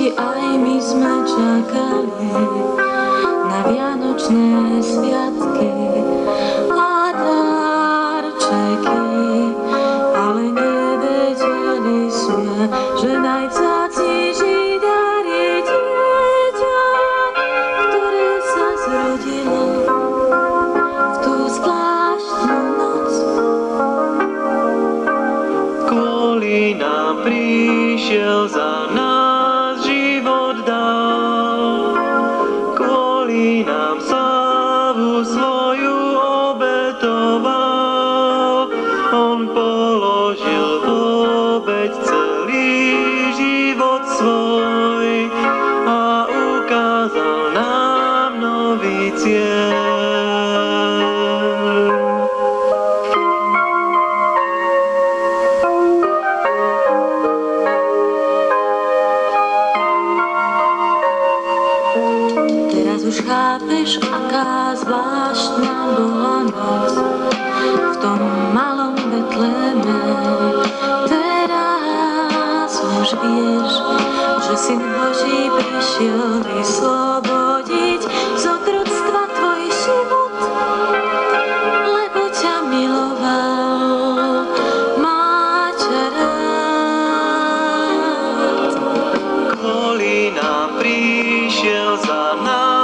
či aj my sme čakali na vianočné sviatky a darčeky, ale nevedeli sme, že najvzácnejší dar je dieťa, ktoré sa zrodilo v tú zvláštnu noc. Kvôli nám prišiel, za nás život dal, kvôli nám slávu svoju obetoval. On položil v obeť celý život svoj a ukázal nám nový cieľ. Už chápeš, aká zvláštna bola noc v tom malom Betléme. Teraz už vieš, že Syn Boží prišiel vyslobodiť z otroctva tvoj život, lebo ťa miloval, má ťa rád. Kvôli nám prišiel, za nás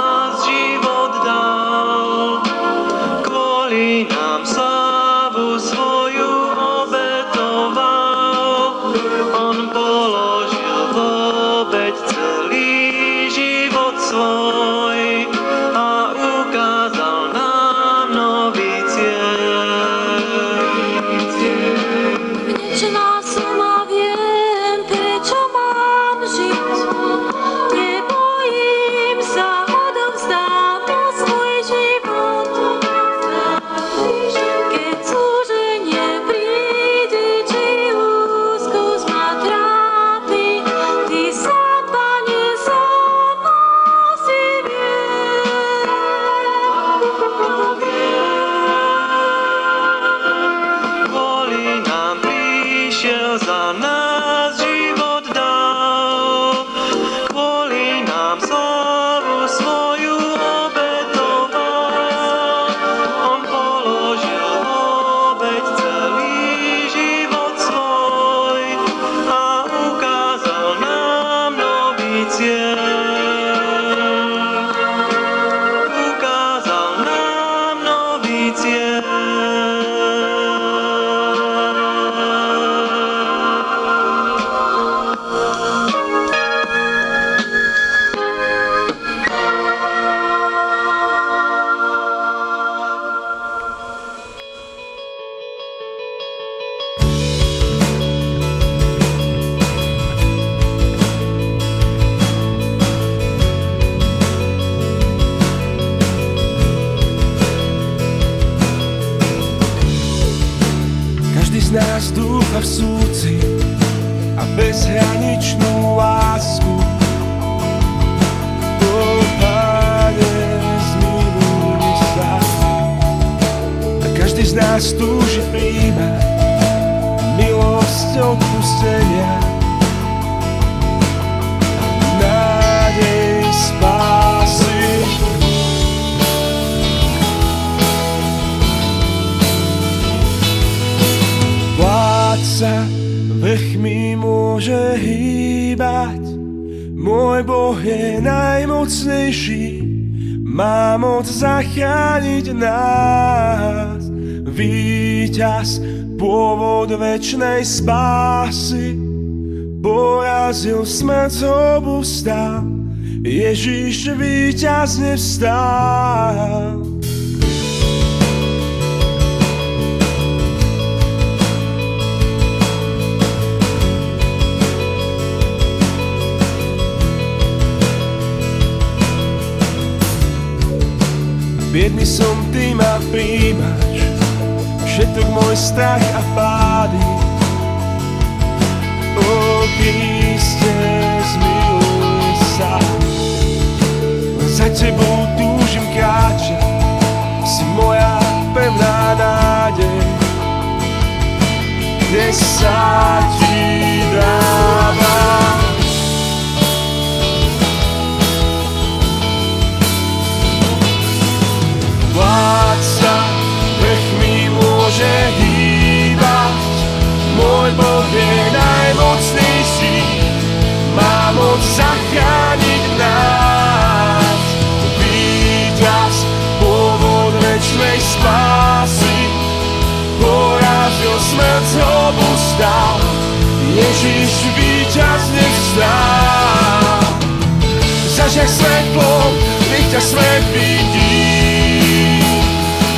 nám slávu svoju obetoval. On položil v obeť celý život svoj a ukázal nám nový cieľ. Vnečná som a viem, prečo mám žiť. Nebojím sa, odovzdám svoj život. Za nás život dal, kvôli nám slávu svoju obetoval. On položil v obeť celý život svoj a ukázal nám nový cieľ. Ukázal nám nový cieľ. Nás dúfa v súci a bezhraničnú lásku. O Pane, zmiluj sa. A každý z nás túži príjmať milosť odpustenia, nádej spásy. Vládca vrchmi môže hýbať, môj Boh je najmocnejší, má moc zachrániť nás. Víťaz, pôvod večnej spásy, porazil smrť, zhobu vstal, Ježiš víťazne vstal. Biedný som, ty ma príjmaš, všetok môj strach a pády. O Kriste, zmiluj sa. Za tebou túžim kráčať, si moja pevná nádej. Dnes sa ti dávam, zachrániť nás. Víťaz, pôvod večnej spásy, porazil smrť, zhobu stal. Ježiš víťazne vstal. Zažiaj svetlom, nech ťa svet vidí.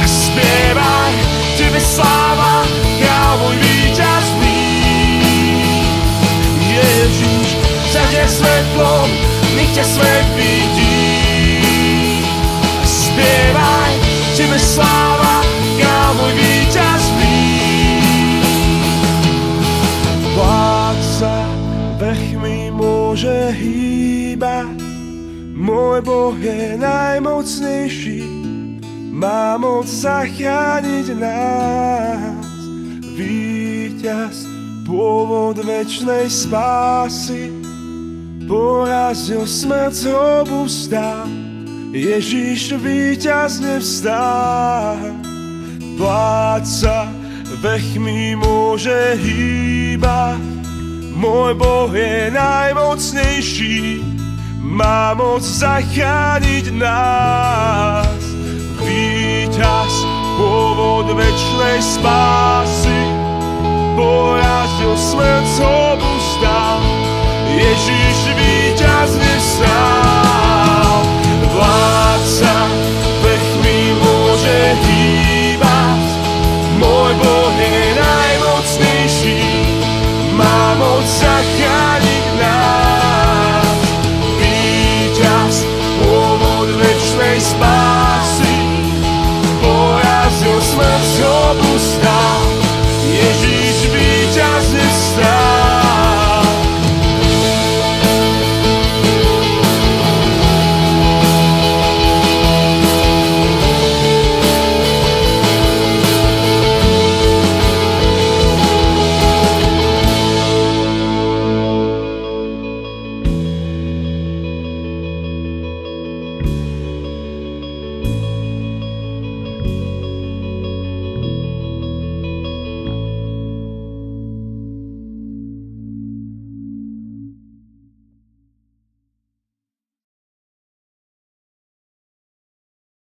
A spievaj, tebe sláva, kráľ môj víťazný. Ježiš, zažiaj svetlom, nech ťa svet vidí. A spievaj, tebe sláva, kráľ môj víťazný. Vládca vrchmi môže hýbať, môj Boh je najmocnejší, má moc zachrániť nás. Víťaz, pôvod večnej spásy, porazil smrť, zhobu vstal. Ježiš víťazne vstal. Vládca vrchmi môže hýbať, môj Boh je najmocnejší, má moc zachrániť nás. Víťaz, pôvod večnej spásy, porazil smrť, zhobu vstal. Ježiš víťaz